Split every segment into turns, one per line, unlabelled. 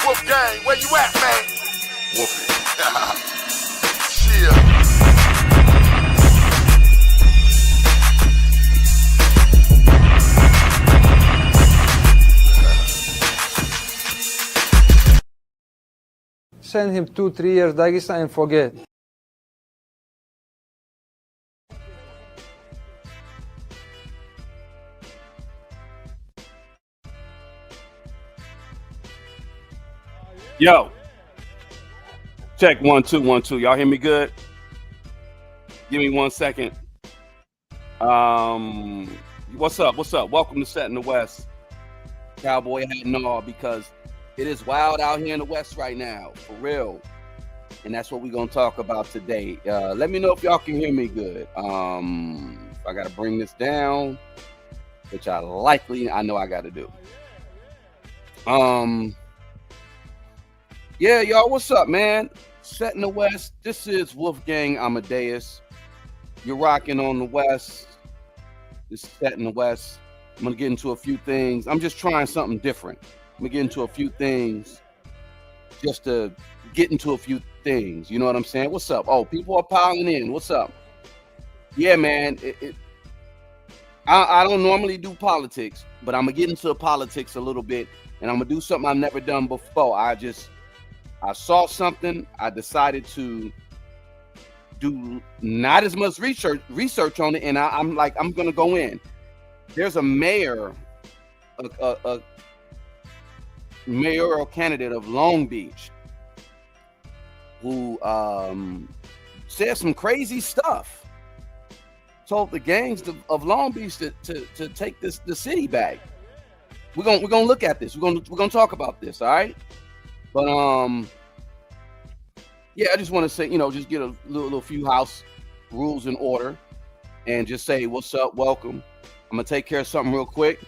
Wolf gang, where you at, man? Wolfie.
Send him 2-3 years Dagestan and forget.
Yo, check 1 2 1 2. Y'all hear me good? Give me 1 second. What's up? What's up? Welcome to Set in the West. Cowboy hat and all, because it is wild out here in the West right now, for real. And that's what we're gonna talk about today. Let me know if y'all can hear me good. If I gotta bring this down, which I know I gotta do. Yeah, y'all, what's up, man? Set in the West. This is Wolfgang Amadeus. You're rocking on the West. This is Set in the West. I'm gonna get into a few things. I'm just trying something different. I'm gonna get into a few things just to get into a few things. You know what I'm saying? What's up? Oh, people are piling in. What's up? Yeah, man. I don't normally do politics, but I'm gonna get into politics a little bit, and I'm gonna do something I've never done before. I saw something. I decided to do not as much research on it, and I'm gonna go in. There's a mayor, a mayoral candidate of Long Beach, who said some crazy stuff. Told the gangs of Long Beach to take the city back. We're gonna look at this. We're gonna talk about this. All right. But yeah, I just want to say, just get a little few house rules in order, and just say what's up, welcome. I'm gonna take care of something real quick.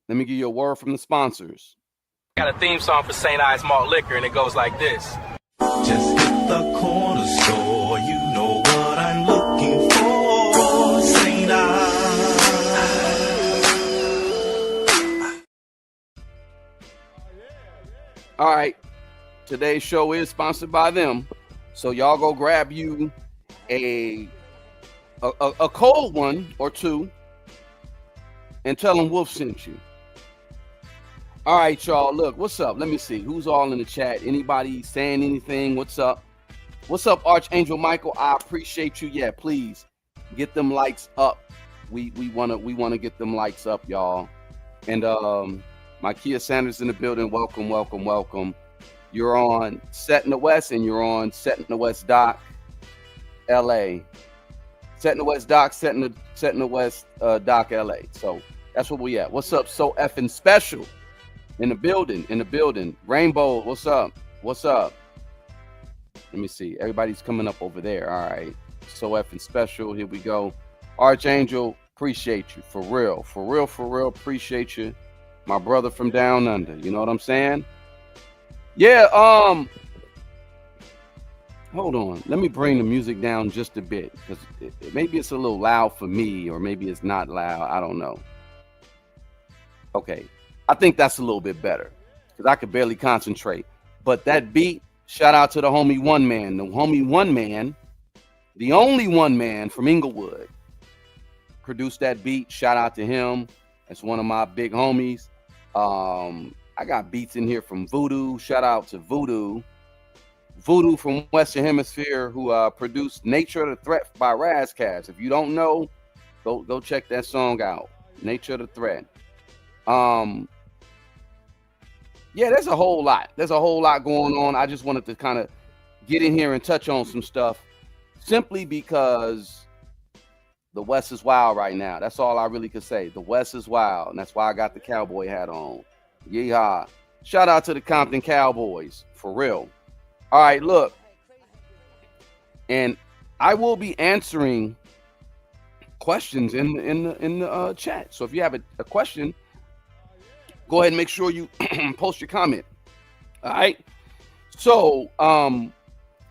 Let me give you a word from the sponsors.
Got a theme song for St. Ives Malt Liquor, and it goes like this.
Just hit the corner store, you know what I'm looking for, St. Ives.
All right, today's show is sponsored by them, so y'all go grab you a cold one or two and tell them Wolf sent you. All right, y'all, look, what's up? Let me see who's all in the chat. Anybody saying anything? What's up? What's up, Archangel Michael? I appreciate you. Yeah, please get them likes up. We want to get them likes up, y'all. And my Kia Sanders in the building. Welcome, welcome, welcome. You're on Set in the West, and you're on Set in the West Doc, LA. Set in the West Doc, Set in the West Doc, LA. So that's where we at. What's up? So effing special in the building. Rainbow, what's up? What's up? Let me see. Everybody's coming up over there. All right. So effing special. Here we go. Archangel, appreciate you. For real. Appreciate you. My brother from down under. You know what I'm saying? Yeah, hold on. Let me bring the music down just a bit, because maybe it's a little loud for me, or maybe it's not loud. I don't know. Okay. I think that's a little bit better, because I could barely concentrate. But that beat, shout out to the homie One Man. The homie One Man, the only one man from Inglewood, produced that beat. Shout out to him. That's one of my big homies. I got beats in here from Voodoo. Shout out to Voodoo. Voodoo from Western Hemisphere, who produced Nature of the Threat by Razcast. If you don't know, go check that song out. Nature of the Threat. Yeah, there's a whole lot. There's a whole lot going on. I just wanted to kind of get in here and touch on some stuff, simply because the West is wild right now. That's all I really could say. The West is wild, and that's why I got the cowboy hat on. Yeehaw. Shout out to the Compton Cowboys, for real. All right, look. And I will be answering questions in the chat. So if you have a question, go ahead and make sure you post your comment. All right. So,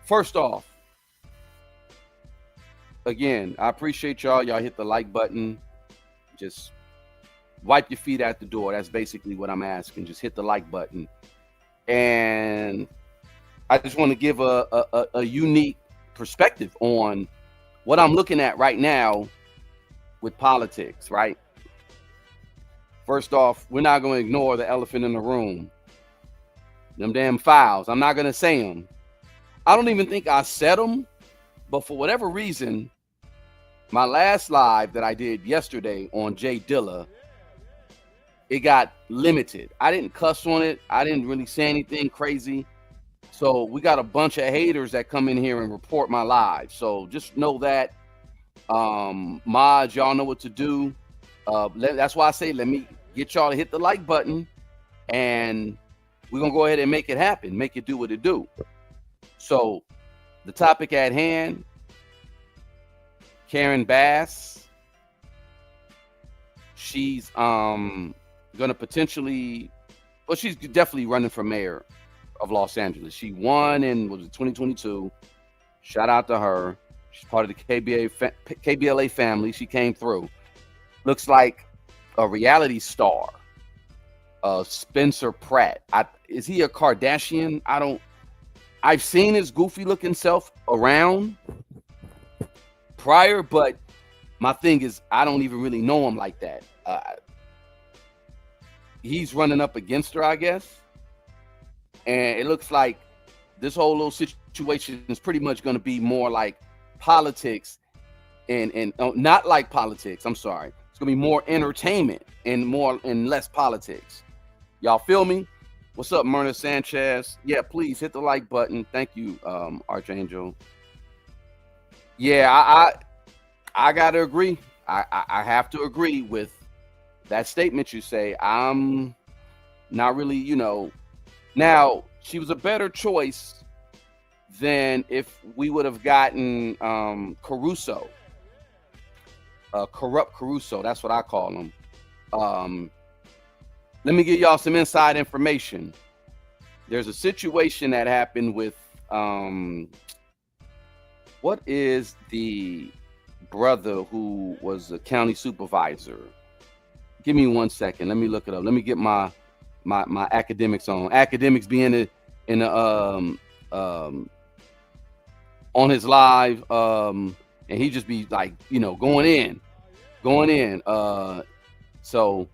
first off, again, I appreciate y'all. Y'all hit the like button. Just wipe your feet at the door. That's basically what I'm asking. Just hit the like button. And I just want to give a unique perspective on what I'm looking at right now with politics, right? First off, we're not going to ignore the elephant in the room. Them damn files. I'm not going to say them. I don't even think I said them, but for whatever reason, my last live that I did yesterday on Jay Dilla, it got limited. I didn't cuss on it. I didn't really say anything crazy. So we got a bunch of haters that come in here and report my live. So just know that. Mods, y'all know what to do. That's why I say let me get y'all to hit the like button, and we're gonna go ahead and make it happen, make it do what it do. So the topic at hand, Karen Bass, she's gonna potentially, well, she's definitely running for mayor of Los Angeles. She won in, was it 2022? Shout out to her. She's part of the KBLA family. She came through. Looks like a reality star, Spencer Pratt. Is he a Kardashian? I've seen his goofy looking self around prior, but my thing is I don't even really know him like that. He's running up against her, I guess. And it looks like this whole little situation is pretty much going to be more like politics and not like politics. I'm sorry. It's going to be more entertainment and less politics. Y'all feel me? What's up, Myrna Sanchez? Yeah, please hit the like button. Thank you, Archangel. Yeah, I got to agree. I have to agree with that statement you say. I'm not really, Now, she was a better choice than if we would have gotten Caruso. Corrupt Caruso, that's what I call him. Let me give y'all some inside information. There's a situation that happened with, what is the brother who was a county supervisor? Give me 1 second. Let me look it up. Let me get my academics on. Academics being on his live, and he just be like, going in. So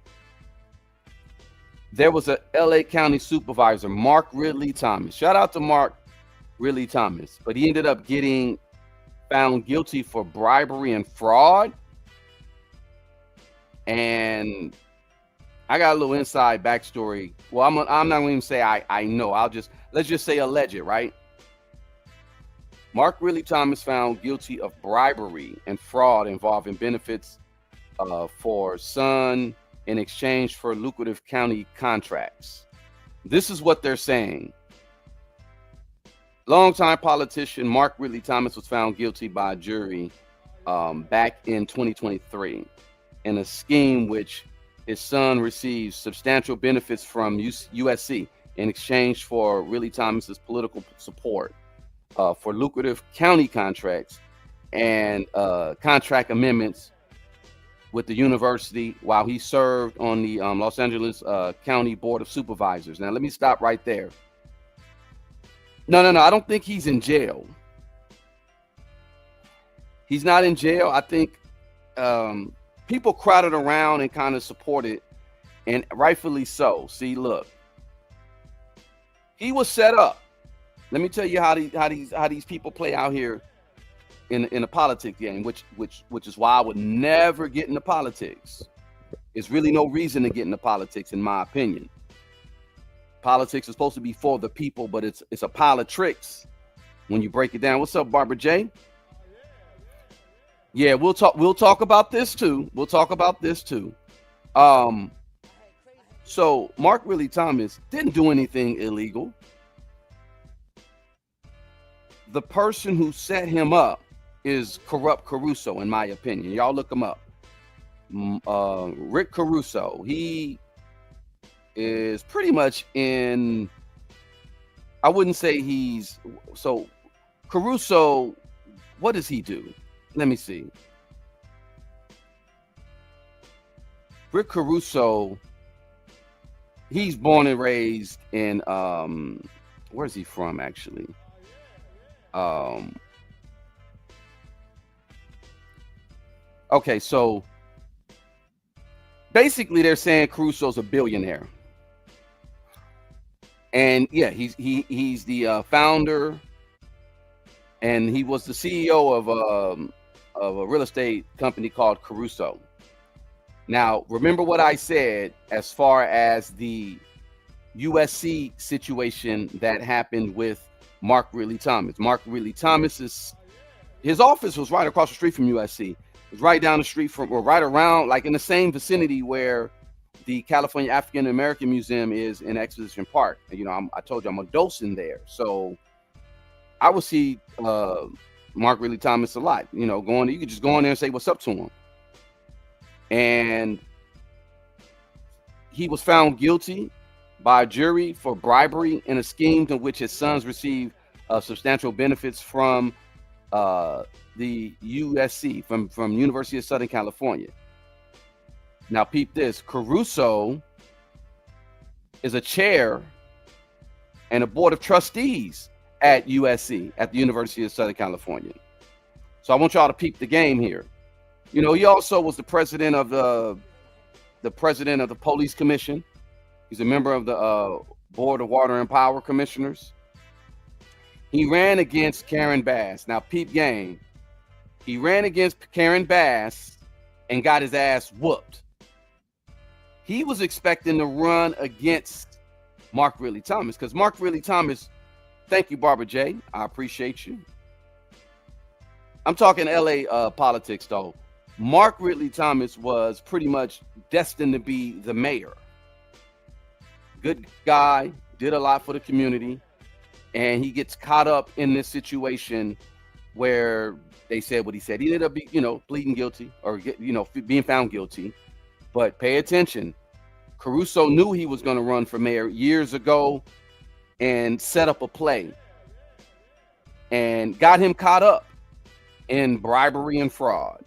there was a LA County supervisor, Mark Ridley Thomas. Shout out to Mark Ridley Thomas, but he ended up getting found guilty for bribery and fraud. And I got a little inside backstory. Well, I'm not going to even say I know. Let's just say alleged, right? Mark Ridley Thomas found guilty of bribery and fraud involving benefits for son in exchange for lucrative county contracts. This is what they're saying. Longtime politician Mark Ridley Thomas was found guilty by a jury back in 2023 in a scheme which his son received substantial benefits from USC in exchange for Ridley Thomas's political support for lucrative county contracts and contract amendments with the university while he served on the Los Angeles County Board of Supervisors. Now, let me stop right there. No, I don't think he's in jail. He's not in jail. I think people crowded around and kind of supported, and rightfully so. See, look, he was set up. Let me tell you how these people play out here in a politics game, which is why I would never get into politics. There's really no reason to get into politics, in my opinion. Politics is supposed to be for the people, but it's a pile of tricks when you break it down. What's up, Barbara J? Yeah, we'll talk about this too. So Mark Ridley Thomas didn't do anything illegal. The person who set him up is Corrupt Caruso, in my opinion. Y'all look him up. Rick Caruso. He is pretty much in, I wouldn't say he's, so Caruso, what does he do? Let me see. Rick Caruso, he's born and raised in where's he from actually? Okay, so basically they're saying Caruso's a billionaire. And yeah, he's the founder, and he was the CEO of a real estate company called Caruso. Now, remember what I said as far as the USC situation that happened with Mark Ridley Thomas. Mark Ridley Thomas, his office was right across the street from USC. It was right down the street from, or right around, like in the same vicinity where the California African American Museum is in Exposition Park. And, you know, I told you I'm a docent there, so I would see Mark Ridley Thomas a lot. You know, you could just go in there and say what's up to him. And he was found guilty by a jury for bribery in a scheme in which his sons received substantial benefits from the USC, from University of Southern California. Now, peep this. Caruso is a chair and a board of trustees at USC, at the University of Southern California. So I want y'all to peep the game here. You know, he also was the president of the president of the Police Commission. He's a member of the Board of Water and Power Commissioners. He ran against Karen Bass. Now, peep game. He ran against Karen Bass and got his ass whooped. He was expecting to run against Mark Ridley Thomas, because Mark Ridley Thomas, thank you, Barbara J. I appreciate you. I'm talking LA politics, though. Mark Ridley Thomas was pretty much destined to be the mayor. Good guy, did a lot for the community, and he gets caught up in this situation where they said what he said. He ended up, pleading guilty, or being found guilty. But pay attention. Caruso knew he was going to run for mayor years ago and set up a play and got him caught up in bribery and fraud.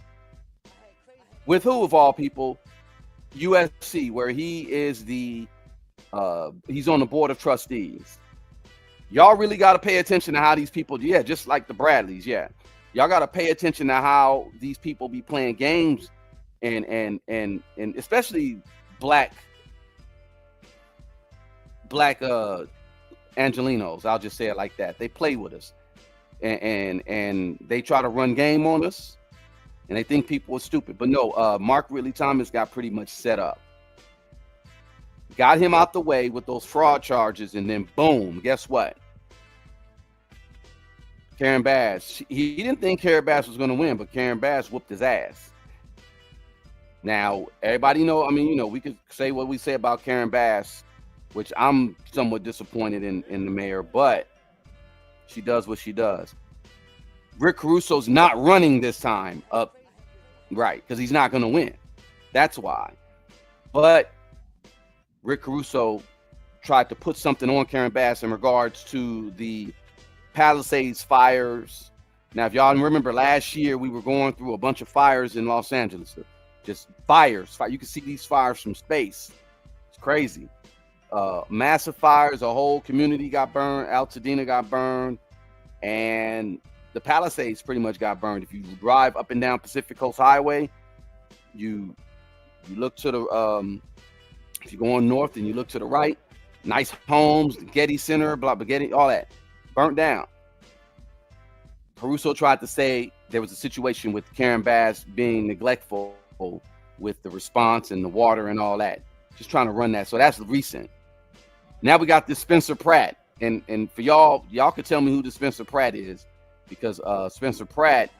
With who, of all people? USC, where he is he's on the board of trustees. Y'all really got to pay attention to how these people, just like the Bradleys, y'all got to pay attention to how these people be playing games, and especially black Angelinos. I'll just say it like that. They play with us, and they try to run game on us, and they think people are stupid. But no, Mark Ridley Thomas got pretty much set up. Got him out the way with those fraud charges, and then boom, guess what? Karen Bass. He didn't think Karen Bass was going to win, but Karen Bass whooped his ass. Now, everybody know, we could say what we say about Karen Bass, which I'm somewhat disappointed in the mayor, but she does what she does. Rick Caruso's not running this time up, right, because he's not going to win. That's why. But Rick Caruso tried to put something on Karen Bass in regards to the Palisades fires. Now, if y'all remember last year, we were going through a bunch of fires in Los Angeles. Just fires. You can see these fires from space. It's crazy. Massive fires. A whole community got burned. Altadena got burned. And the Palisades pretty much got burned. If you drive up and down Pacific Coast Highway, you look to the if you're going north and you look to the right, nice homes, the Getty Center, Getty, all that burnt down. Caruso tried to say there was a situation with Karen Bass being neglectful with the response and the water and all that. Just trying to run that. So that's recent. Now we got this Spencer Pratt. And for y'all could tell me who the Spencer Pratt is, because Spencer Pratt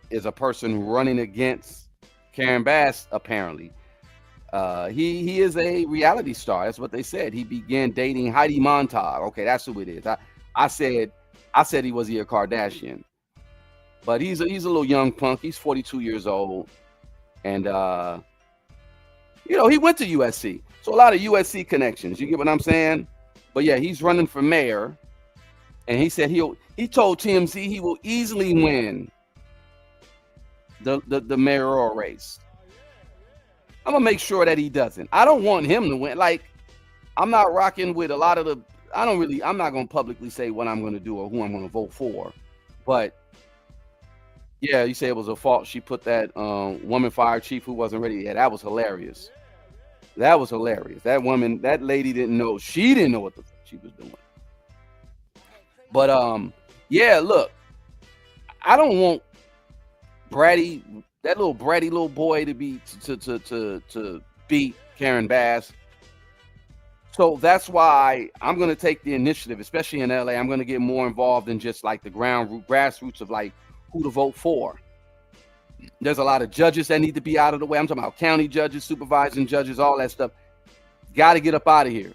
is a person running against Karen Bass, apparently. He is a reality star. That's what they said. He began dating Heidi Montag. Okay, that's who it is. I said he was a Kardashian. But he's a little young punk. He's 42 years old. And he went to USC. So a lot of USC connections. You get what I'm saying? But yeah, he's running for mayor. And he said he told TMZ he will easily win the mayoral race. I'm gonna make sure that he doesn't. I don't want him to win. Like, I'm not rocking with a lot of the. I'm not gonna publicly say what I'm gonna do or who I'm gonna vote for. But yeah, you say it was a fault. She put that woman fire chief who wasn't ready. Yeah, that was hilarious. That was hilarious. That woman, that lady didn't know. She didn't know what the fuck she was doing. But yeah, look, I don't want that little bratty little boy to beat Karen Bass. So that's why I'm going to take the initiative, especially in LA. I'm going to get more involved in just like the grassroots of like who to vote for. There's a lot of judges that need to be out of the way. I'm talking about county judges, supervising judges, all that stuff. Got to get up out of here.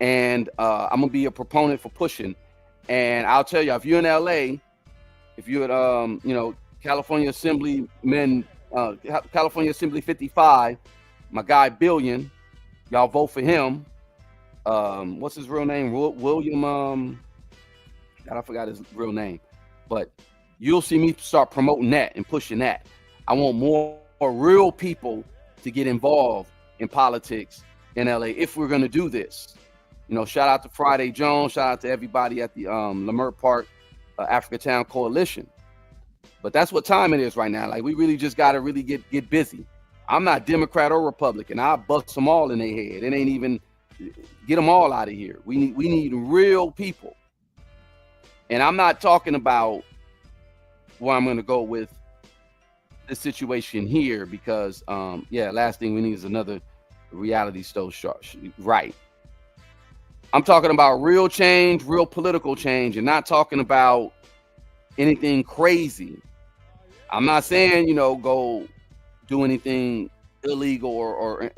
And I'm going to be a proponent for pushing. And I'll tell you, if you're in LA, if you're at, California Assemblyman, California Assembly 55, my guy Billion, y'all vote for him. What's his real name? William. God, I forgot his real name. But you'll see me start promoting that and pushing that. I want more real people to get involved in politics in LA if we're going to do this. Shout out to Friday Jones. Shout out to everybody at the Leimert Park Africa Town Coalition. But that's what time it is right now. Like, we really just got to really get busy. I'm not Democrat or Republican. I'll bust them all in their head. It ain't even get them all out of here. We need real people. And I'm not talking about where I'm going to go with this situation here because, last thing we need is another reality show. Right. I'm talking about real change, real political change, and not talking about anything crazy. I'm not saying, go do anything illegal or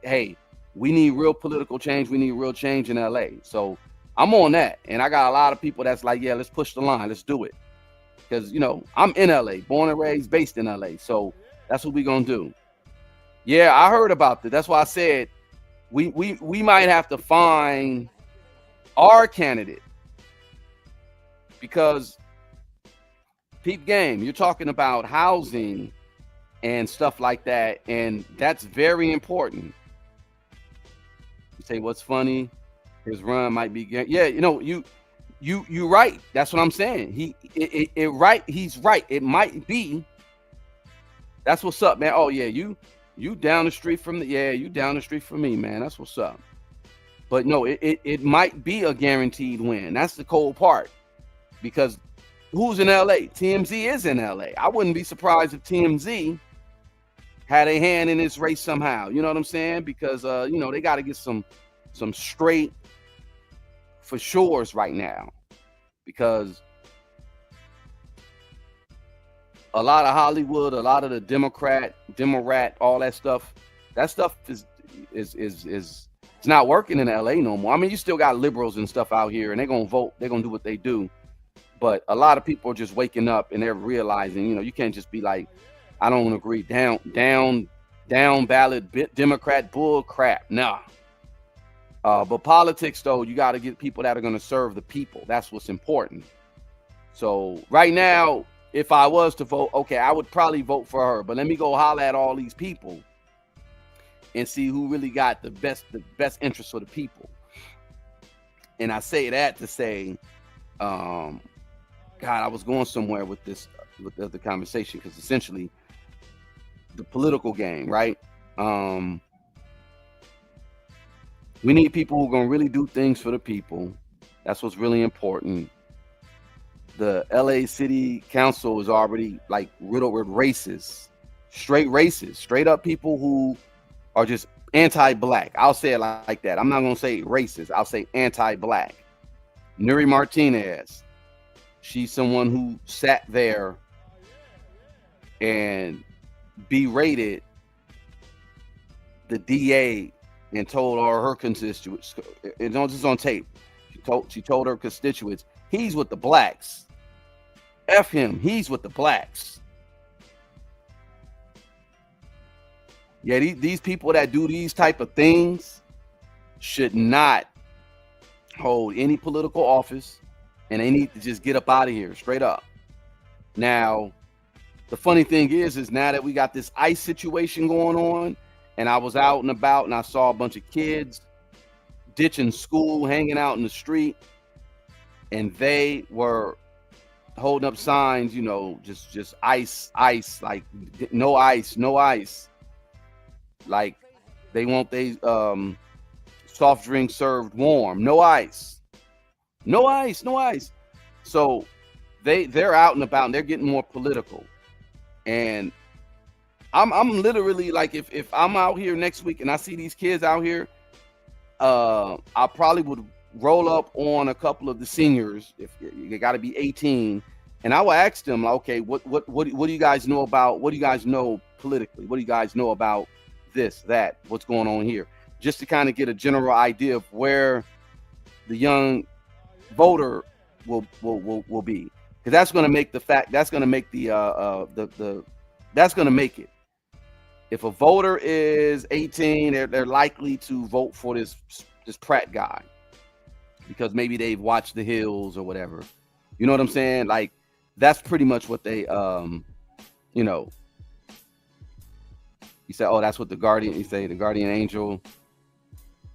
hey, we need real political change. We need real change in LA. So I'm on that. And I got a lot of people that's like, yeah, let's push the line. Let's do it. Because, I'm in LA, born and raised, based in LA. So that's what we're going to do. Yeah, I heard about that. That's why I said we might have to find our candidate. Because peep game, you're talking about housing and stuff like that, and that's very important. You say, what's funny? His run might be, yeah, you right. That's what I'm saying. He's right. It might be. That's what's up, man. Oh yeah, you down the street from you down the street from me, man. That's what's up. But no, it might be a guaranteed win. That's the cold part. Because who's in LA? TMZ is in LA. I wouldn't be surprised if TMZ had a hand in this race somehow. You know what I'm saying? Because they got to get some straight for sures right now. Because a lot of Hollywood, a lot of the Democrat, all that stuff is it's not working in LA no more. I mean, you still got liberals and stuff out here, and they're gonna vote, they're gonna do what they do. But a lot of people are just waking up and they're realizing, you can't just be like, I don't agree, down ballot Democrat bull crap. Nah. But politics, though, you got to get people that are going to serve the people. That's what's important. So right now, if I was to vote, okay, I would probably vote for her. But let me go holler at all these people and see who really got the best interest for the people. And I say that to say, God, I was going somewhere with the conversation, because essentially the political game, right? We need people who are going to really do things for the people. That's what's really important. The LA City Council is already like riddled with racists, straight up people who are just anti-black. I'll say it like that. I'm not going to say racist. I'll say anti-black. Nuri Martinez. She's someone who sat there and berated the DA and told all her constituents, it's just on tape. She told her constituents, he's with the blacks. F him, he's with the blacks. Yeah, these people that do these type of things should not hold any political office, and they need to just get up out of here, straight up. Now, the funny thing is now that we got this ICE situation going on, and I was out and about and I saw a bunch of kids ditching school, hanging out in the street, and they were holding up signs, you know, just ice, like no ice, like they want they soft drink served warm, no ice. So they're out and about and they're getting more political. And I'm literally like, if I'm out here next week and I see these kids out here, I probably would roll up on a couple of the seniors if they got to be 18, and I will ask them, like, okay, what do you guys know about? What do you guys know politically? What do you guys know about this, that, what's going on here? Just to kind of get a general idea of where the young voter will be, because that's going to make that's going to make that's going to make it. If a voter is 18, they're likely to vote for this Pratt guy because maybe they've watched The Hills or whatever. You know what I'm saying? Like, that's pretty much what they, you know. You say, oh, that's what the Guardian. You say the Guardian Angel.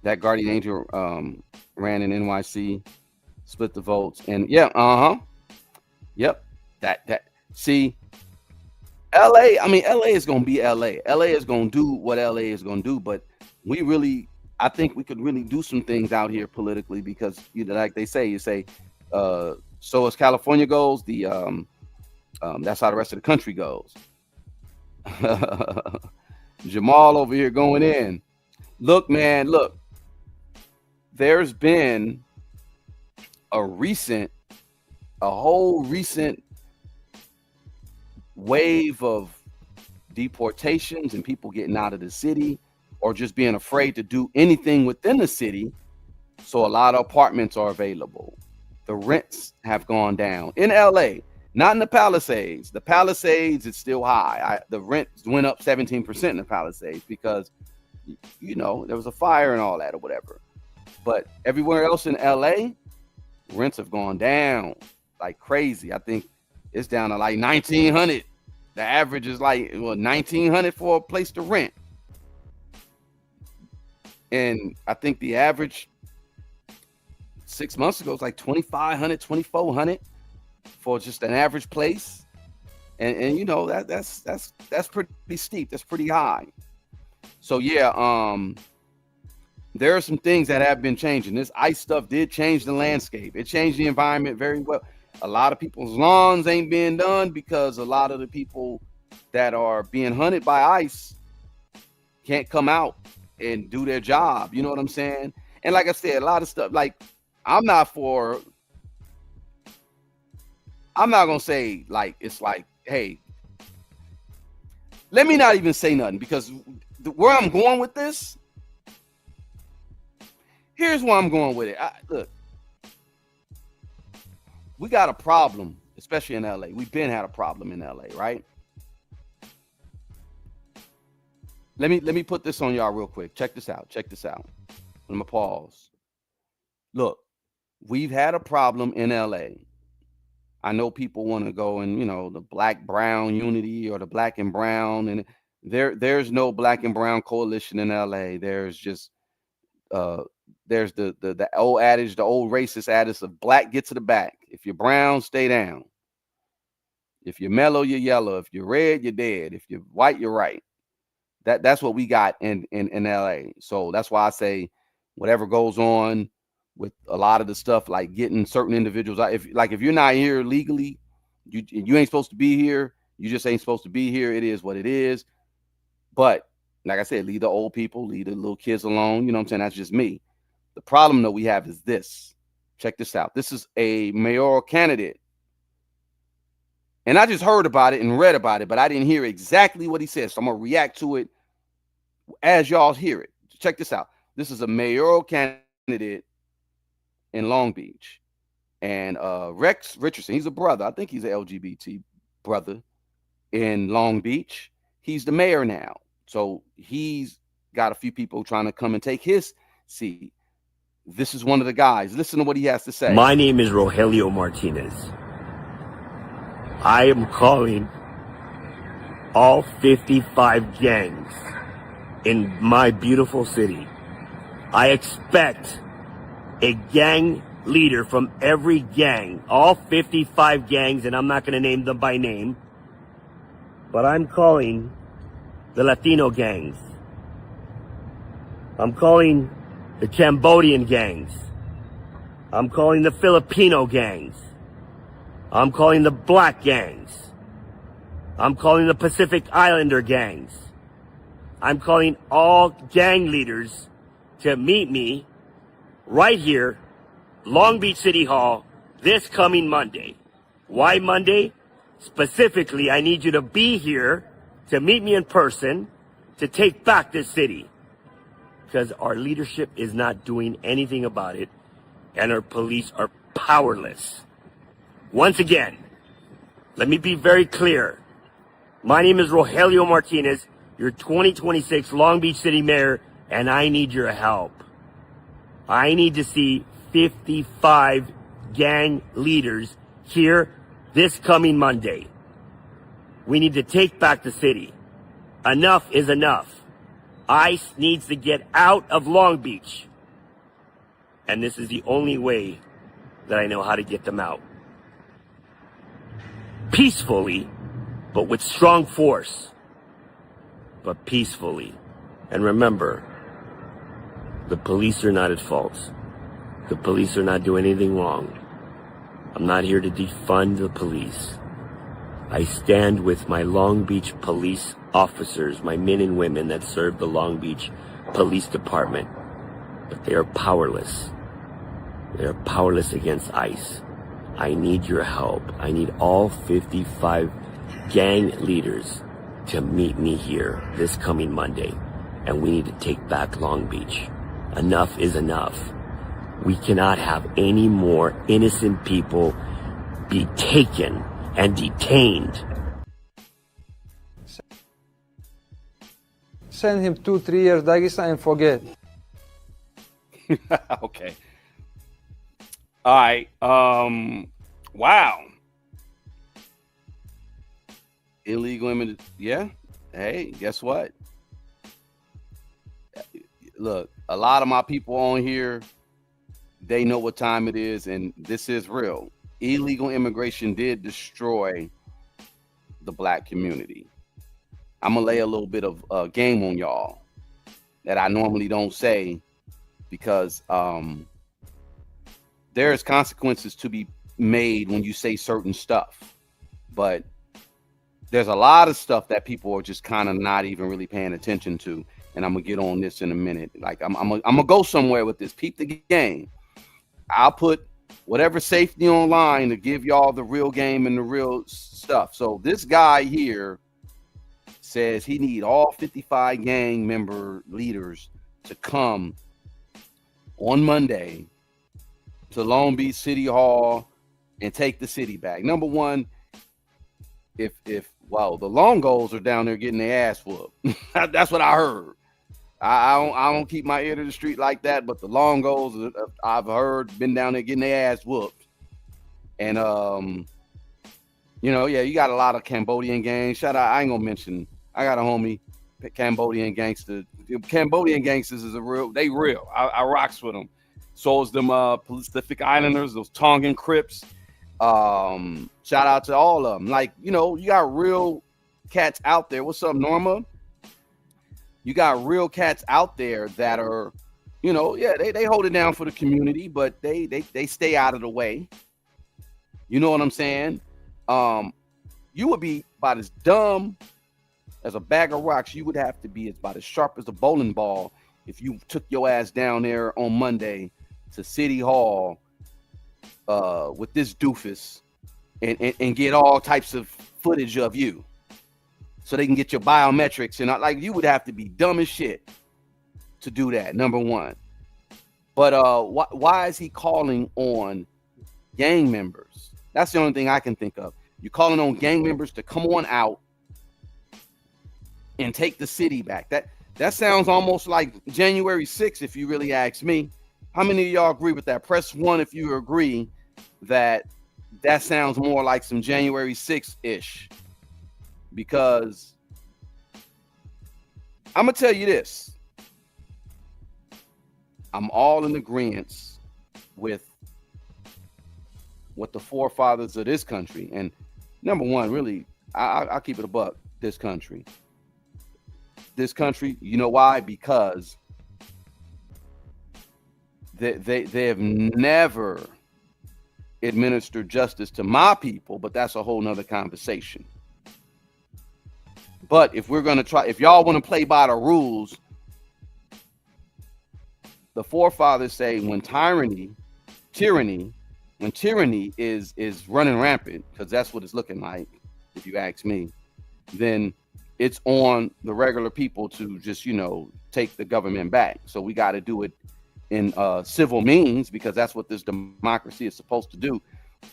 That Guardian Angel ran in NYC, split the votes, and yeah, yep. That see. LA, I mean, LA is going to be LA. LA is going to do what LA is going to do, but I think we could really do some things out here politically because, you know, like they say, so as California goes, that's how the rest of the country goes. Jamal over here going in. Look, man, look. There's been a whole recent wave of deportations and people getting out of the city or just being afraid to do anything within the city. So a lot of apartments are available. The rents have gone down in LA, not in the Palisades. The Palisades is still high. The rent went up 17% in the Palisades because, you know, there was a fire and all that or whatever. But everywhere else in LA, rents have gone down like crazy. I think it's down to like 1,900. The average is like 1,900 for a place to rent. And I think the average 6 months ago was like 2,500, 2,400 for just an average place. And you know, that's pretty steep. That's pretty high. So yeah, there are some things that have been changing. This ICE stuff did change the landscape. It changed the environment very well. A lot of people's lawns ain't being done because a lot of the people that are being hunted by ICE can't come out and do their job. You know what I'm saying? And like I said, a lot of stuff, like, I'm not going to say, like, it's like, hey, let me not even say nothing, because where I'm going with this, here's where I'm going with it. Look. We got a problem, especially in LA. We've had a problem in LA, right? Let me put this on y'all real quick. Check this out. I'm gonna pause. Look, we've had a problem in LA. I know people want to go and, you know, the black-brown unity or the black and brown, and there's no black and brown coalition in LA. There's just there's the old adage, the old racist adage of black get to the back. If you're brown, stay down. If you're mellow, you're yellow. If you're red, you're dead. If you're white, you're right. That's what we got in LA. So that's why I say whatever goes on with a lot of the stuff, like getting certain individuals out. If you're not here legally, you ain't supposed to be here. You just ain't supposed to be here. It is what it is. But like I said, leave the old people, leave the little kids alone. You know what I'm saying? That's just me. The problem that we have is this. Check this out. This is a mayoral candidate. And I just heard about it and read about it, but I didn't hear exactly what he said. So I'm going to react to it as y'all hear it. Check this out. This is a mayoral candidate in Long Beach. And Rex Richardson, he's a brother. I think he's an LGBT brother in Long Beach. He's the mayor now. So he's got a few people trying to come and take his seat. This is one of the guys. Listen to what he has to say.
My name is Rogelio Martinez. I am calling all 55 gangs in my beautiful city. I expect a gang leader from every gang, all 55 gangs, and I'm not going to name them by name, but I'm calling the Latino gangs. I'm calling the Cambodian gangs. I'm calling the Filipino gangs. I'm calling the black gangs. I'm calling the Pacific Islander gangs. I'm calling all gang leaders to meet me right here, Long Beach City Hall, this coming Monday. Why Monday? Specifically, I need you to be here to meet me in person to take back this city. Because our leadership is not doing anything about it, and our police are powerless. Once again, let me be very clear. My name is Rogelio Martinez, your 2026 Long Beach City Mayor, and I need your help. I need to see 55 gang leaders here this coming Monday. We need to take back the city. Enough is enough. ICE needs to get out of Long Beach. And this is the only way that I know how to get them out. Peacefully, but with strong force. But peacefully. And remember, the police are not at fault. The police are not doing anything wrong. I'm not here to defund the police. I stand with my Long Beach police officers, my men and women that serve the Long Beach Police Department. But they are powerless. They are powerless against ICE. I need your help. I need all 55 gang leaders to meet me here this coming Monday. And we need to take back Long Beach. Enough is enough. We cannot have any more innocent people be taken and detained.
Send him 2-3 years Dagestan and forget.
Okay. All right. Wow. Illegal image. Yeah. Hey, guess what? Look, a lot of my people on here, they know what time it is, and this is real. Illegal immigration did destroy the black community. I'm gonna lay a little bit of game on y'all that I normally don't say, because there's consequences to be made when you say certain stuff. But there's a lot of stuff that people are just kind of not even really paying attention to. And I'm gonna get on this in a minute. Like I'm gonna go somewhere with this. Peep the game. I'll put whatever safety online to give y'all the real game and the real stuff. So this guy here says he need all 55 gang member leaders to come on Monday to Long Beach City Hall and take the city back. Number one, if the Longos are down there getting their ass whooped. That's what I heard. I don't keep my ear to the street like that, but the Longos, I've heard, been down there getting their ass whooped. And you got a lot of Cambodian gangs. Shout out, I ain't gonna mention. I got a homie, Cambodian gangster. Cambodian gangsters is they real. I rocks with them. So is them Pacific Islanders, those Tongan Crips. Shout out to all of them. Like, you got real cats out there. What's up, Norma? You got real cats out there that are, they hold it down for the community, but they stay out of the way. You know what I'm saying? You would be about as dumb as a bag of rocks. You would have to be about as sharp as a bowling ball if you took your ass down there on Monday to City Hall with this doofus and get all types of footage of you, so they can get your biometrics. And like, you would have to be dumb as shit to do that, number one. But why is he calling on gang members? That's the only thing I can think of. You're calling on gang members to come on out and take the city back. That sounds almost like January 6th, if you really ask me. How many of y'all agree with that? Press 1 if you agree that sounds more like some January 6th-ish. Because I'm gonna tell you this. I'm all in agreement with what the forefathers of this country, and number one, really, I'll keep it a buck. This country, you know why? Because they have never administered justice to my people, but that's a whole nother conversation. But if we're gonna try, if y'all want to play by the rules, the forefathers say when tyranny is running rampant, because that's what it's looking like, if you ask me, then it's on the regular people to just, take the government back. So we got to do it in civil means, because that's what this democracy is supposed to do.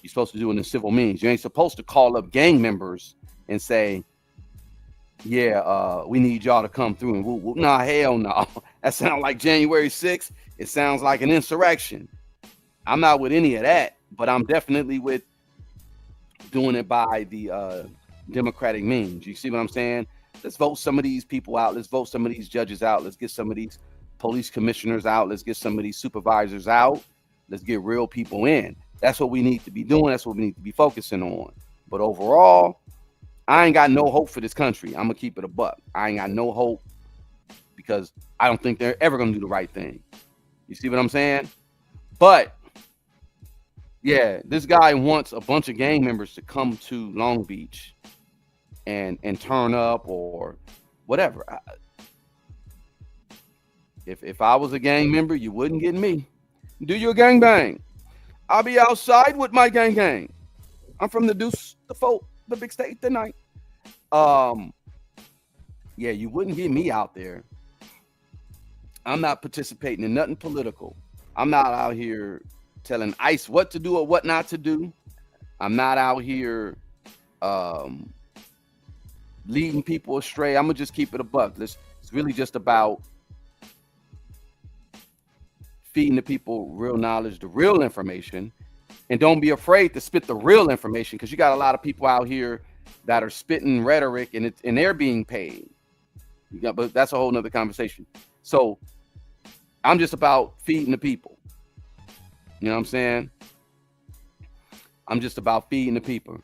You're supposed to do it in civil means. You ain't supposed to call up gang members and say, we need y'all to come through and whoop, whoop. Nah, hell no. That sounds like January 6th. It sounds like an insurrection. I'm not with any of that, but I'm definitely with doing it by the democratic means. You see what I'm saying? Let's vote some of these people out. Let's vote some of these judges out. Let's get some of these police commissioners out. Let's get some of these supervisors out. Let's get real people in. That's what we need to be doing. That's what we need to be focusing on. But overall, I ain't got no hope for this country. I'm going to keep it a buck. I ain't got no hope because I don't think they're ever going to do the right thing. You see what I'm saying? But yeah, this guy wants a bunch of gang members to come to Long Beach and turn up or whatever. If I was a gang member, you wouldn't get me. Do your gang bang. I'll be outside with my gang. I'm from the Deuce, the Folk, the big state tonight. Yeah, you wouldn't get me out there. I'm not participating in nothing political. I'm not out here telling ICE what to do or what not to do. I'm not out here leading people astray. I'm gonna just keep it a buck. It's really just about feeding the people real knowledge, the real information, and don't be afraid to spit the real information, because you got a lot of people out here that are spitting rhetoric and they're being paid. But that's a whole nother conversation. So I'm just about feeding the people. You know what I'm saying? I'm just about feeding the people.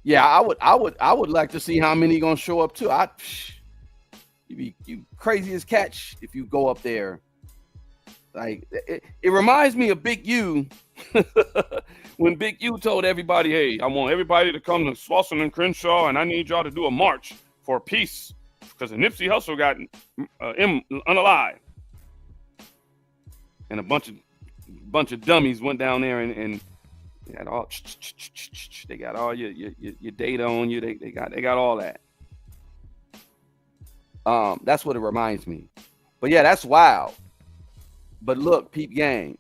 Yeah, I would like to see how many gonna show up too. You crazy as catch if you go up there. Like it reminds me of Big U when Big U told everybody, "Hey, I want everybody to come to Slauson and Crenshaw, and I need y'all to do a march for peace because the Nipsey Hussle got unalive." And a bunch of dummies went down there and they got all they got all your data on you. They got all that. That's what it reminds me. But yeah, that's wild. But look, peep gang.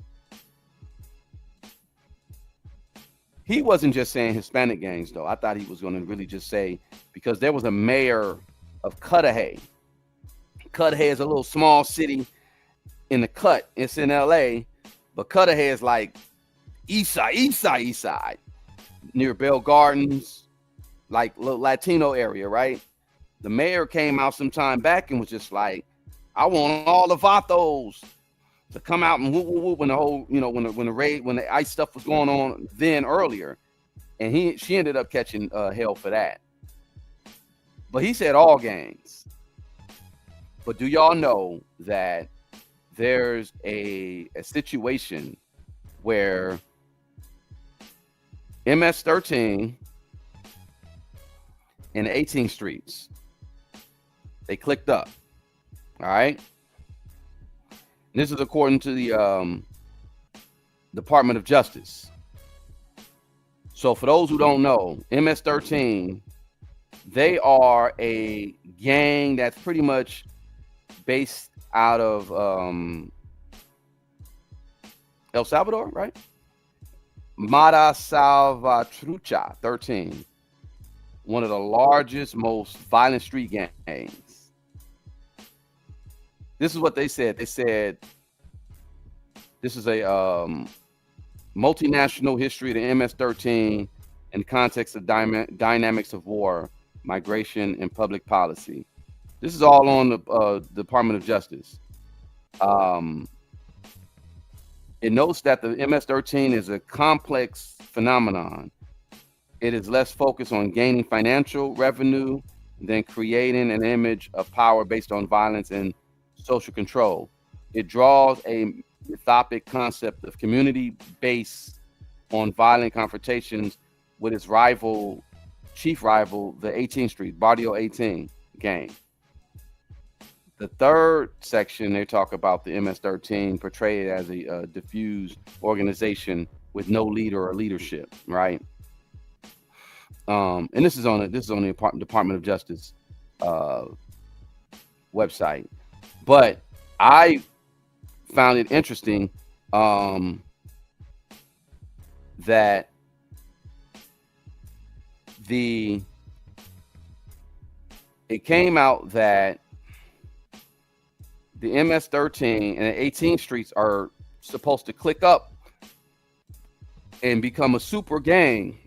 He wasn't just saying Hispanic gangs though. I thought he was going to really just say, because there was a mayor of Cudahy. Cudahy is a little small city in the Cut. It's in LA, but Cudahy is like east side, near Bell Gardens, like little Latino area, right? The mayor came out some time back and was just like, I want all the vatos to come out and whoop whoop whoop when the whole, when the raid, when the ICE stuff was going on then earlier, and she ended up catching hell for that. But he said all gangs. But do y'all know that there's a situation where MS-13 and the 18th Streets, they clicked up. All right. This is according to the Department of Justice. So for those who don't know, MS-13, they are a gang that's pretty much based out of El Salvador, right? Mata Salvatrucha 13, one of the largest, most violent street gangs. This is what they said. They said this is a multinational history of the MS-13 in the context of dynamics of war, migration, and public policy. This is all on the Department of Justice. It notes that the MS-13 is a complex phenomenon. It is less focused on gaining financial revenue than creating an image of power based on violence and social control. It draws a mythic concept of community based on violent confrontations with its chief rival, the 18th Street, Barrio 18 gang. The third section, they talk about the MS-13 portrayed as a diffused organization with no leader or leadership, right? And this is on the Department of Justice website. But I found it interesting that it came out that the MS-13 and the 18th Streets are supposed to click up and become a super gang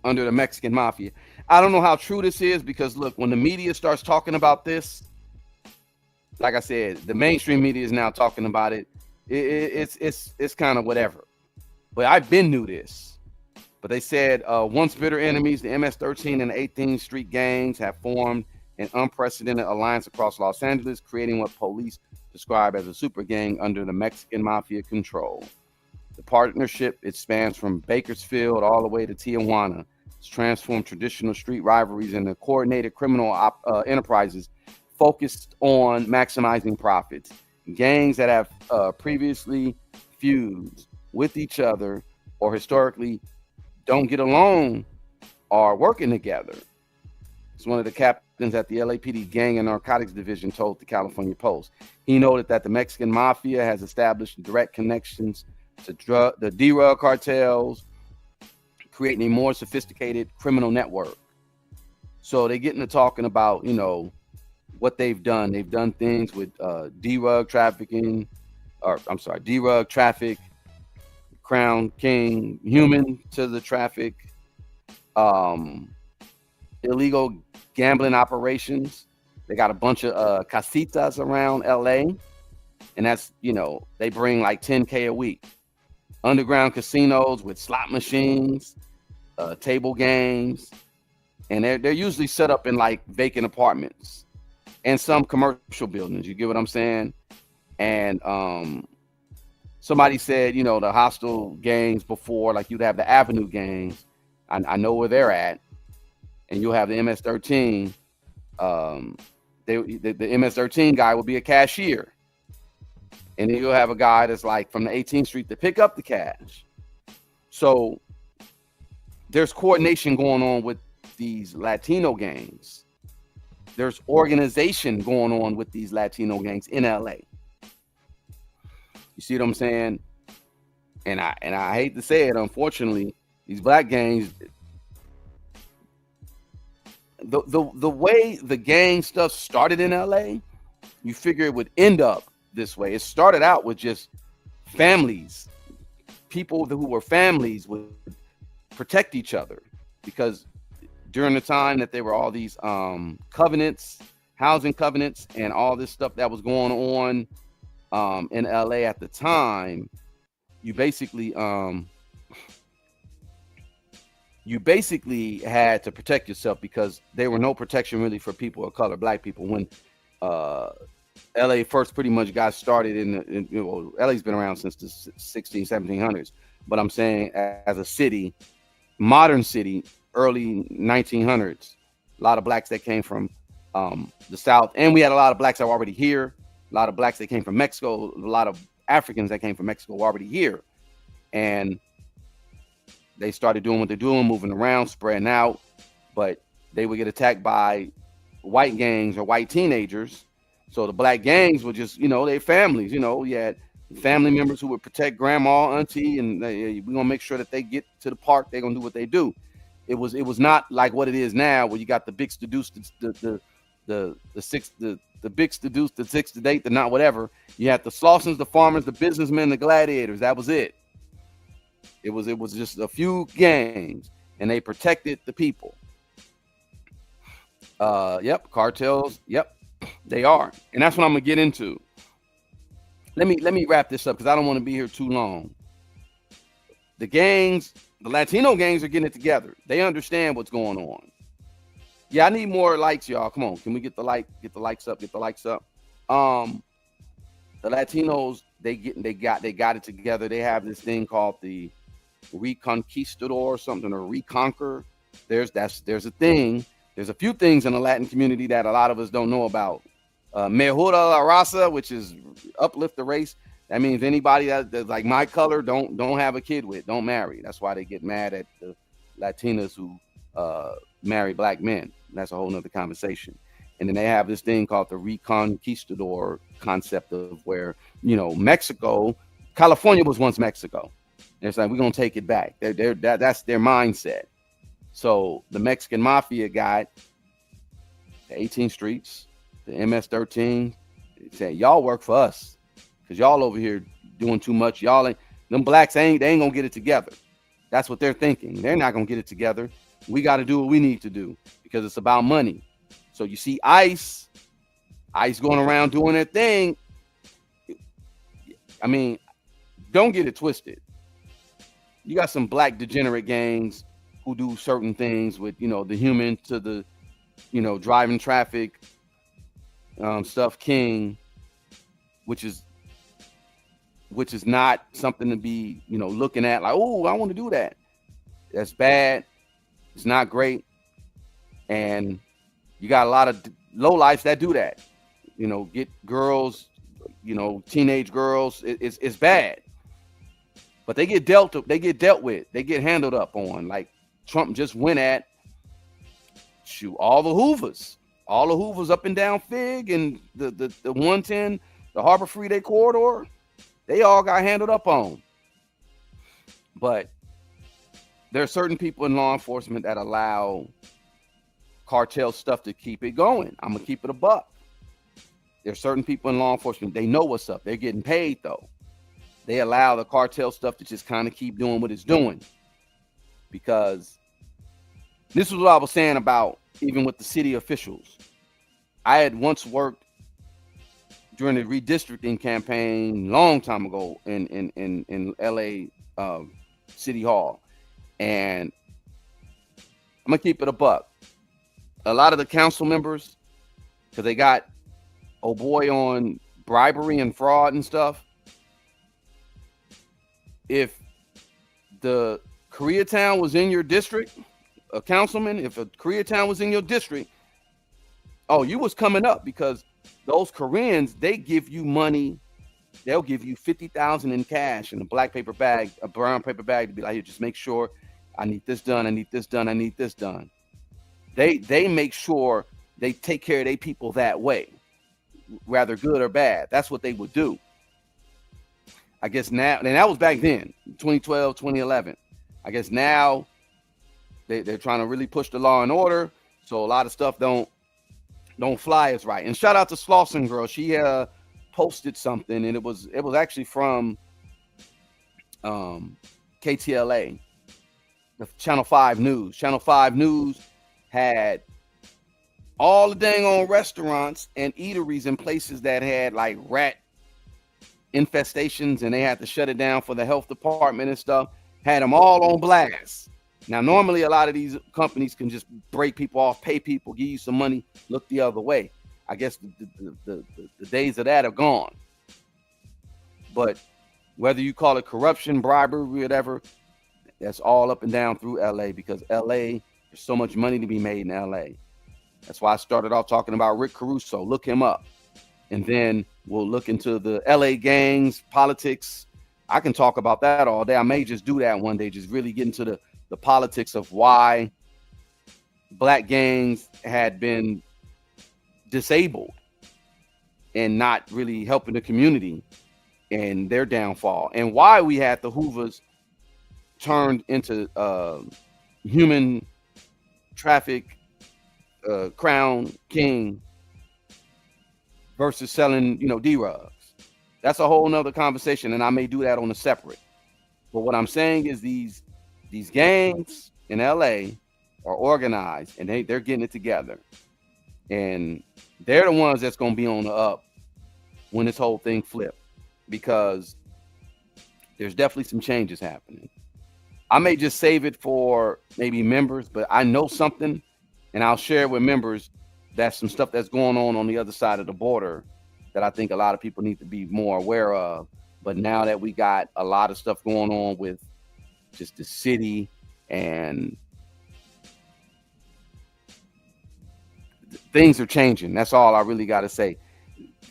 under the Mexican Mafia. I don't know how true this is, because look, when the media starts talking about this, like I said, the mainstream media is now talking about it. It's kind of whatever. But I've been knew this. But they said once bitter enemies, the MS-13 and the 18th Street gangs have formed an unprecedented alliance across Los Angeles, creating what police describe as a super gang under the Mexican Mafia control. The partnership, it spans from Bakersfield all the way to Tijuana. It's transformed traditional street rivalries into coordinated criminal enterprises focused on maximizing profits. Gangs that have previously fused with each other or historically don't get along are working together. It's one of the captains at the LAPD Gang and Narcotics Division told the California Post. He noted that the Mexican Mafia has established direct connections to the drug cartels, creating a more sophisticated criminal network. So they get into talking about, what they've done. They've done things with drug traffic, Crown King, human to the traffic, illegal gambling operations. They got a bunch of casitas around LA, and that's, they bring like 10K a week. Underground casinos with slot machines, table games, and they're usually set up in like vacant apartments and some commercial buildings. You get what I'm saying? And somebody said, the hostile gangs before, like you'd have the Avenue gangs. I know where they're at. And you'll have the MS-13. The MS-13 guy will be a cashier. And then you'll have a guy that's like from the 18th Street to pick up the cash. So there's coordination going on with these Latino gangs. There's organization going on with these Latino gangs in LA. You see what I'm saying? And I hate to say it, unfortunately, these black gangs, the way the gang stuff started in LA, you figure it would end up this way. It started out with just families. People who were families would protect each other, because during the time that there were all these covenants, housing covenants, and all this stuff that was going on in LA at the time, you basically had to protect yourself, because there were no protection really for people of color, black people. When LA first pretty much got started LA's been around since the 1700s, but I'm saying as a city, modern city, early 1900s, a lot of blacks that came from the South, and we had a lot of blacks that were already here, a lot of blacks that came from Mexico, a lot of Africans that came from Mexico were already here, and they started doing what they're doing, moving around, spreading out, but they would get attacked by white gangs or white teenagers. So the black gangs were just, their families, you had family members who would protect grandma, auntie, and we're going to make sure that they get to the park. They're going to do what they do. It was not like what it is now, where you got the big seduced, the big seduced, the six to date, the not whatever. You had the Slausons, the farmers, the businessmen, the gladiators. That was it. It was just a few gangs, and they protected the people. Yep, cartels. Yep, they are, and that's what I'm gonna get into. Let me wrap this up because I don't want to be here too long. The gangs, the Latino gangs, are getting it together. They understand what's going on. Yeah, I need more likes, y'all. Come on, can we get the likes up? Get the likes up. The Latinos, they got it together. They have this thing called the Reconquistador or something, or Reconquer. There's a thing. There's a few things in the Latin community that a lot of us don't know about. Mejora la raza, which is uplift the race. That means anybody that's like my color, don't have a kid with, don't marry. That's why they get mad at the Latinas who marry black men. That's a whole nother conversation. And then they have this thing called the Reconquistador concept of where, Mexico, California was once Mexico. And it's like, we're going to take it back. That's their mindset. So the Mexican Mafia got the 18 streets, the MS-13, saying, y'all work for us because y'all over here doing too much. Y'all ain't, them blacks they ain't going to get it together. That's what they're thinking. They're not going to get it together. We got to do what we need to do because it's about money. So you see ICE going around doing their thing. I mean, don't get it twisted. You got some black degenerate gangs who do certain things with, the human to the, driving traffic stuff, King, which is not something to be, looking at like, oh, I want to do that. That's bad. It's not great. And you got a lot of lowlifes that do that, get girls, teenage girls. It's bad, but they get dealt with. They get handled up on. Like Trump just went at all the Hoovers up and down Fig and the 110, the Harbor Freeway corridor. They all got handled up on. But there are certain people in law enforcement that allow cartel stuff to keep it going. I'm gonna keep it a buck. There's certain people in law enforcement, they know what's up. They're getting paid though. They allow the cartel stuff to just kind of keep doing what it's doing. Because this is what I was saying about even with the city officials. I had once worked during the redistricting campaign long time ago in LA City Hall. And I'm gonna keep it a buck. A lot of the council members, because they got oh boy on bribery and fraud and stuff. If the Koreatown was in your district, a councilman, if a Koreatown was in your district, oh, you was coming up because those Koreans, they give you money. They'll give you $50,000 in cash in a black paper bag, a brown paper bag to be like, here, just make sure I need this done. I need this done. I need this done. They make sure they take care of their people that way, whether good or bad. That's what they would do. I guess now, and that was back then, 2012, 2011. I guess now they're trying to really push the law and order, so a lot of stuff don't fly as right. And shout out to Slauson Girl. She posted something, and it was actually from KTLA, the Channel 5 News. Channel 5 News had all the dang on restaurants and eateries in places that had like rat infestations, and they had to shut it down for the health department and stuff. Had them all on blast. Now, normally a lot of these companies can just break people off, pay people, give you some money, look the other way. I guess the days of that are gone. But whether you call it corruption, bribery, whatever, that's all up and down through LA, because LA, there's so much money to be made in LA. That's why I started off talking about Rick Caruso. Look him up. And then we'll look into the LA gangs, politics. I can talk about that all day. I may just do that one day, just really get into the politics of why black gangs had been disabled and not really helping the community and their downfall, and why we had the Hoovers turned into human traffic crown king versus selling, D-rugs. That's a whole nother conversation, and I may do that on a separate. But what I'm saying is these gangs in LA are organized, and they're getting it together. and they're the ones that's going to be on the up when this whole thing flips, because there's definitely some changes happening. I may just save it for maybe members, but I know something, and I'll share with members. That's some stuff that's going on the other side of the border that I think a lot of people need to be more aware of. But now that we got a lot of stuff going on with just the city, and things are changing. That's all I really got to say.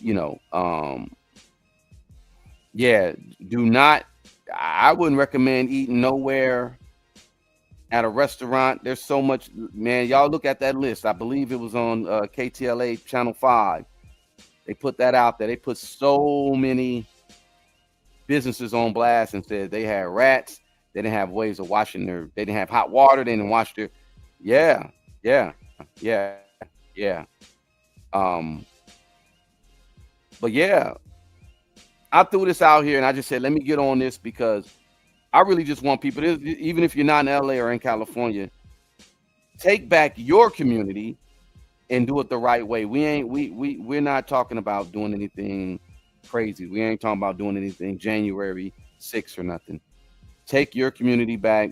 Yeah, I wouldn't recommend eating nowhere at a restaurant. There's so much, man. Y'all look at that list. I believe it was on KTLA Channel 5. They put that out there. They put so many businesses on blast and said they had rats. They didn't have ways of washing they didn't have hot water. They didn't wash their, yeah. But yeah, I threw this out here and I just said, let me get on this because I really just want people, even if you're not in LA or in California, take back your community and do it the right way. We're not talking about doing anything crazy. We ain't talking about doing anything January 6th or nothing. Take your community back,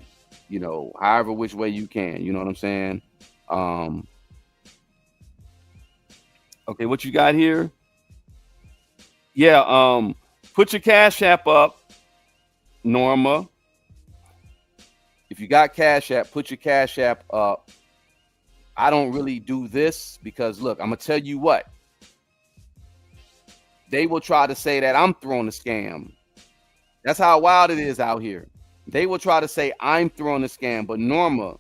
however which way you can. You know what I'm saying? Okay, what you got here? Yeah, put your Cash App up, Norma. If you got Cash App, put your Cash App up. I don't really do this because, look, I'm going to tell you what. They will try to say that I'm throwing a scam. That's how wild it is out here. They will try to say I'm throwing a scam. But Norma,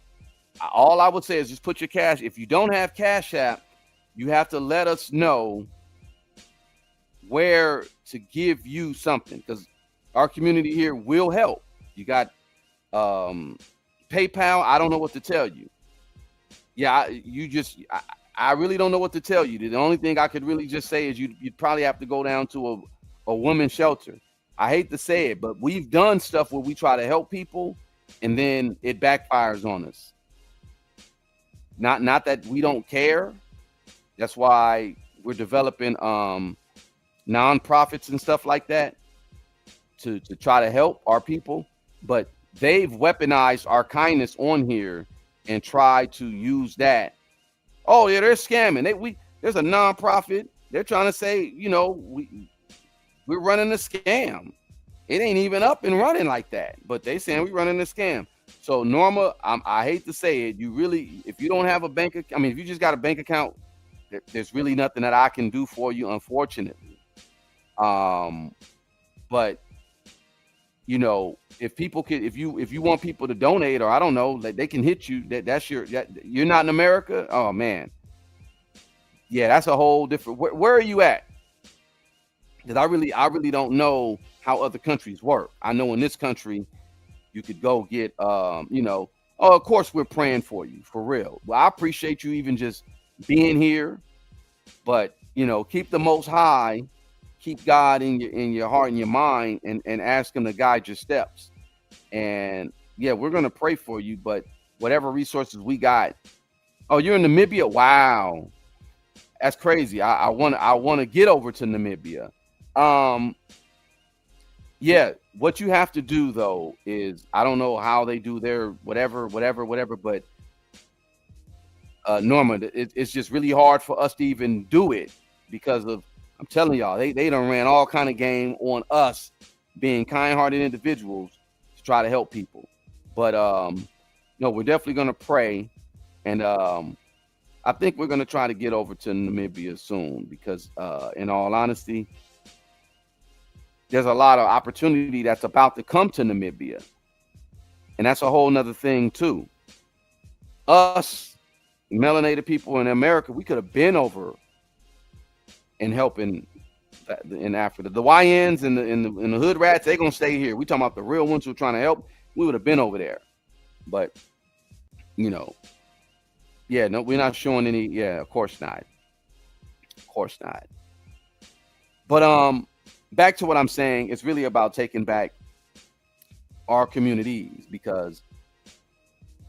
all I would say is just put your cash. If you don't have Cash App, you have to let us know where to give you something, because our community here will help. You got PayPal. I don't know what to tell you. Yeah, I really don't know what to tell you. The only thing I could really just say is you'd probably have to go down to a women's shelter. I hate to say it, but we've done stuff where we try to help people and then it backfires on us. Not that we don't care. That's why we're developing nonprofits and stuff like that to try to help our people. But they've weaponized our kindness on here and tried to use that. Oh yeah, they're scamming. There's a nonprofit. They're trying to say, we're running a scam. It ain't even up and running like that, but they saying we're running a scam. So Norma, I hate to say it, if you don't have a bank, if you just got a bank account, there's really nothing that I can do for you, unfortunately. But if people could, if you want people to donate, or I don't know, they can hit you. You're not in America. Oh man, yeah, that's a whole different. Where are you at? Because I really don't know how other countries work. I know in this country, you could go get, oh, of course we're praying for you, for real. Well, I appreciate you even just being here, but keep the Most High, keep God in your heart and your mind, and ask Him to guide your steps. And yeah, we're gonna pray for you. But whatever resources we got. Oh, you're in Namibia? Wow, that's crazy. I want to get over to Namibia. Yeah, what you have to do though is, I don't know how they do their whatever, but Norma, it's just really hard for us to even do it because of, I'm telling y'all, they done ran all kind of game on us being kind-hearted individuals to try to help people. But no, we're definitely gonna pray, and I think we're gonna try to get over to Namibia soon because, in all honesty, there's a lot of opportunity that's about to come to Namibia, and that's a whole nother thing too. Us melanated people in America, we could have been over and helping in Africa. The YNs and the hood rats, they're gonna stay here. We talking about the real ones who are trying to help. We would have been over there, but yeah, no, we're not showing any. Yeah, of course not. But back to what I'm saying, it's really about taking back our communities, because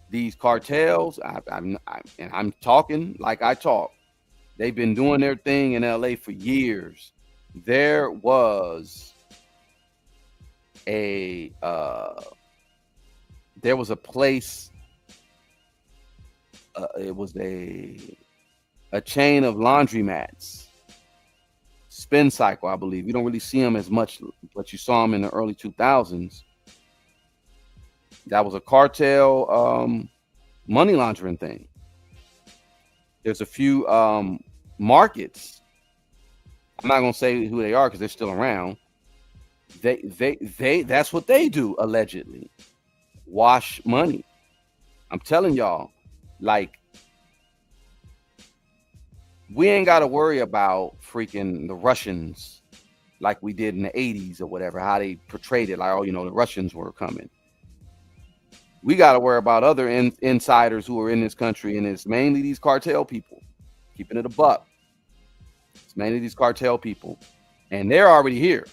these cartels, I'm talking like I talk. They've been doing their thing in LA for years. There was a place. It was a chain of laundromats. Spin Cycle, I believe. You don't really see them as much, but you saw them in the early 2000s. That was a cartel money laundering thing. There's a few markets. I'm not gonna say who they are because they're still around. They that's what they do, allegedly. Wash money. I'm telling y'all, like, we ain't got to worry about freaking the Russians like we did in the 80s or whatever, how they portrayed it, like, oh, you know, the Russians were coming. We got to worry about other insiders who are in this country, and it's mainly these cartel people, keeping it a buck. It's mainly these cartel people, and they're already here.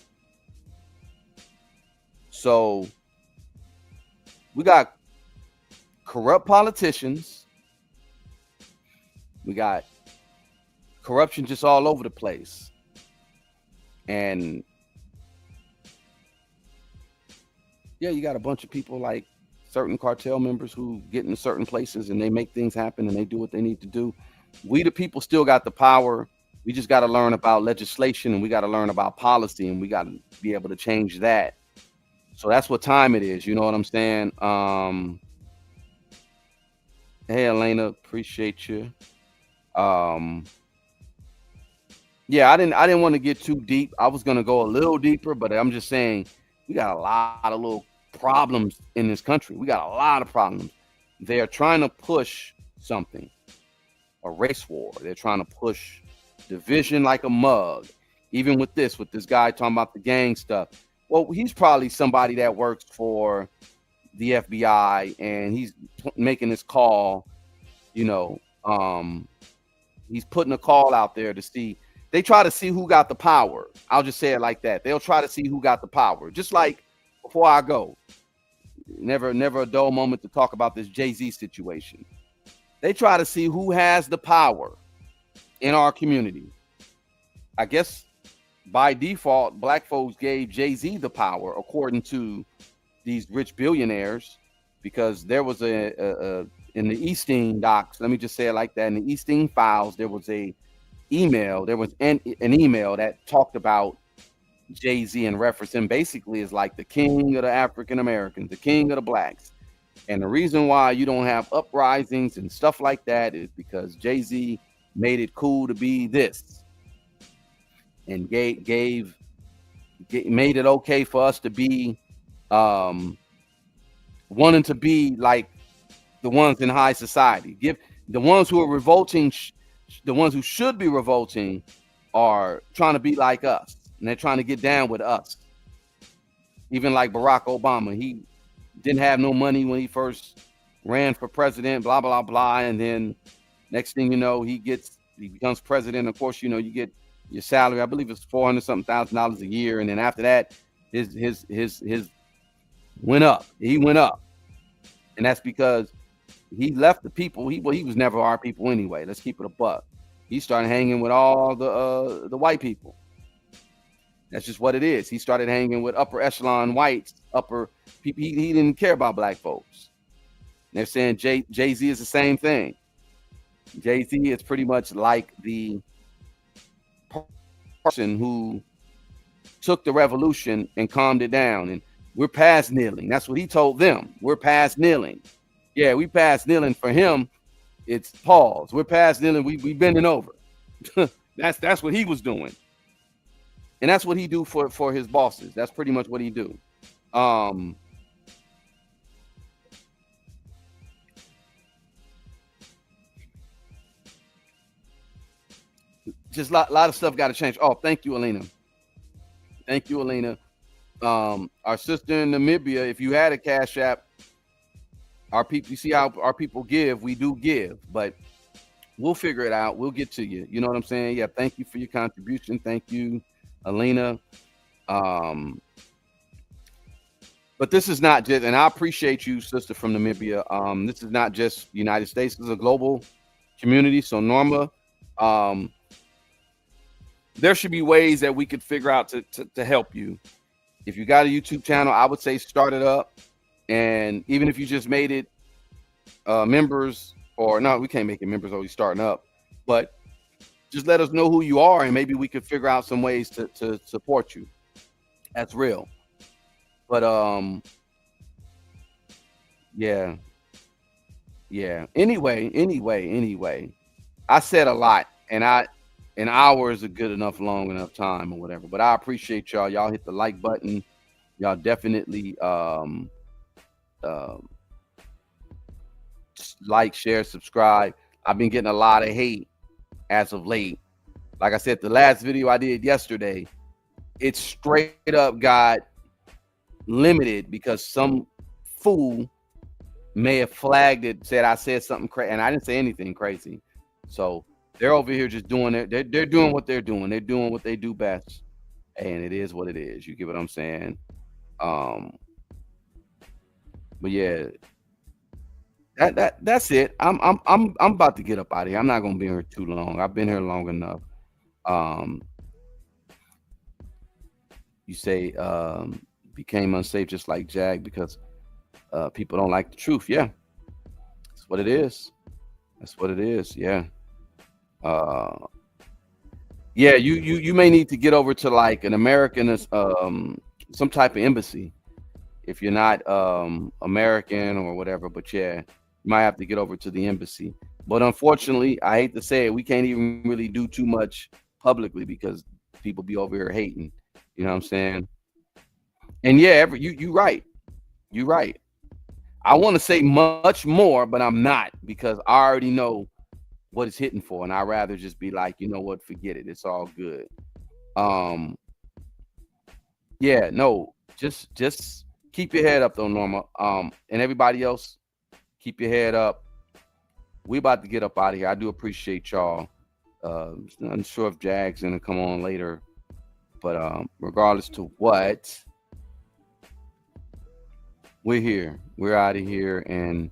So we got corrupt politicians. We got corruption just all over the place. And yeah, you got a bunch of people like certain cartel members who get into certain places and they make things happen and they do what they need to do. We, the people, still got the power. We just got to learn about legislation, and we got to learn about policy, and we got to be able to change that. So that's what time it is. You know what I'm saying? Hey, Elena, appreciate you. Yeah, I didn't want to get too deep. I was going to go a little deeper, but I'm just saying we got a lot of little problems in this country. We got a lot of problems. They're trying to push something, a race war. They're trying to push division like a mug. Even with this guy talking about the gang stuff. Well, he's probably somebody that works for the FBI, and he's making this call, you know, he's putting a call out there to see. They try to see who got the power. I'll just say it like that. They'll try to see who got the power. Just like, before I go, never a dull moment to talk about this Jay-Z situation. They try to see who has the power in our community. I guess by default, black folks gave Jay-Z the power, according to these rich billionaires, because there was in the Easting docs, let me just say it like that, in the Easting files, there was an email that talked about Jay-Z and referenced him basically as like the king of the African Americans, the king of the blacks. And the reason why you don't have uprisings and stuff like that is because Jay-Z made it cool to be this, and made it okay for us to be wanting to be like the ones in high society. Give the ones who are revolting, the ones who should be revolting are trying to be like us, and they're trying to get down with us. Even like Barack Obama, he didn't have no money when he first ran for president, blah, blah, blah. And then next thing you know, he becomes president. Of course, you know, you get your salary. I believe it's $400,000 a year. And then after that, his went up. He went up. And that's because he left the people. He was never our people anyway. Let's keep it a buck. He started hanging with all the white people. That's just what it is. He started hanging with upper echelon whites, upper people. He didn't care about black folks. And they're saying Jay-Z is the same thing. Jay-Z is pretty much like the person who took the revolution and calmed it down. And we're past kneeling. That's what he told them. We're past kneeling. Yeah, we past kneeling. For him, it's pause. We're past kneeling. We bending over. That's what he was doing. And that's what he do for his bosses. That's pretty much what he do. Just a lot of stuff got to change. Oh, thank you, Alina. Thank you, Alina. Our sister in Namibia, if you had a Cash App, our people, you see how our people give, we do give, but we'll figure it out. We'll get to you. You know what I'm saying? Yeah, thank you for your contribution. Thank you, Alina. But this is not just, and I appreciate you, sister from Namibia. This is not just United States. This is a global community. So Norma, There should be ways that we could figure out to help you. If you got a YouTube channel, I would say start it up. And even if you just made it members, or no, we can't make it members, always starting up, but just let us know who you are, and maybe we could figure out some ways to support you. That's real. But yeah. Anyway, I said a lot, and an hour is a good enough, long enough time or whatever. But I appreciate y'all. Y'all hit the like button. Y'all definitely like, share, subscribe. I've been getting a lot of hate as of late. Like I said, the last video I did yesterday, it straight up got limited because some fool may have flagged it, said I said something crazy, and I didn't say anything crazy. So they're over here just doing it. They're doing what they're doing. They're doing what they do best, and it is what it is. You get what I'm saying? But yeah, that's it. I'm about to get up out of here. I'm not gonna be here too long. I've been here long enough. You say became unsafe just like Jag because people don't like the truth. Yeah, that's what it is. That's what it is. Yeah. Yeah, you may need to get over to like an American some type of embassy if you're not American or whatever. But yeah, you might have to get over to the embassy. But unfortunately, I hate to say it, we can't even really do too much publicly because people be over here hating. You know what I'm saying? And yeah, you right. You right. I want to say much more, but I'm not, because I already know what it's hitting for, and I'd rather just be like, you know what, forget it. It's all good. Yeah, no, just keep your head up though, Norma. And everybody else, keep your head up. We about to get up out of here. I do appreciate y'all. I'm sure if Jag's gonna come on later, but regardless to what, we're here. We're out of here, and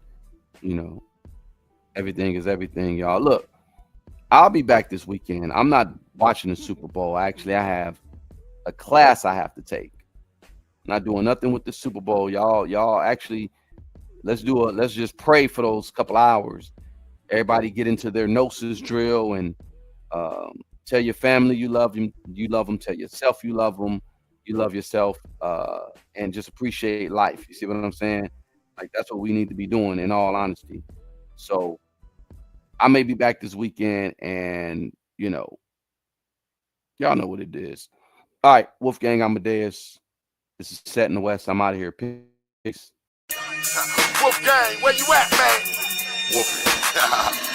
you know, everything is everything, y'all. Look, I'll be back this weekend. I'm not watching the Super Bowl. Actually, I have a class I have to take. Not doing nothing with the Super Bowl, y'all. Actually, let's just pray for those couple hours. Everybody get into their gnosis drill and tell your family you love them. You love them. Tell yourself you love them. You love yourself, and just appreciate life. You see what I'm saying? Like, that's what we need to be doing, in all honesty. So I may be back this weekend, and you know, y'all know what it is. All right, Wolfgang Amadeus. This is Set in the West. I'm out of here. Peace.
Wolfgang, where you at, man? Wolfie.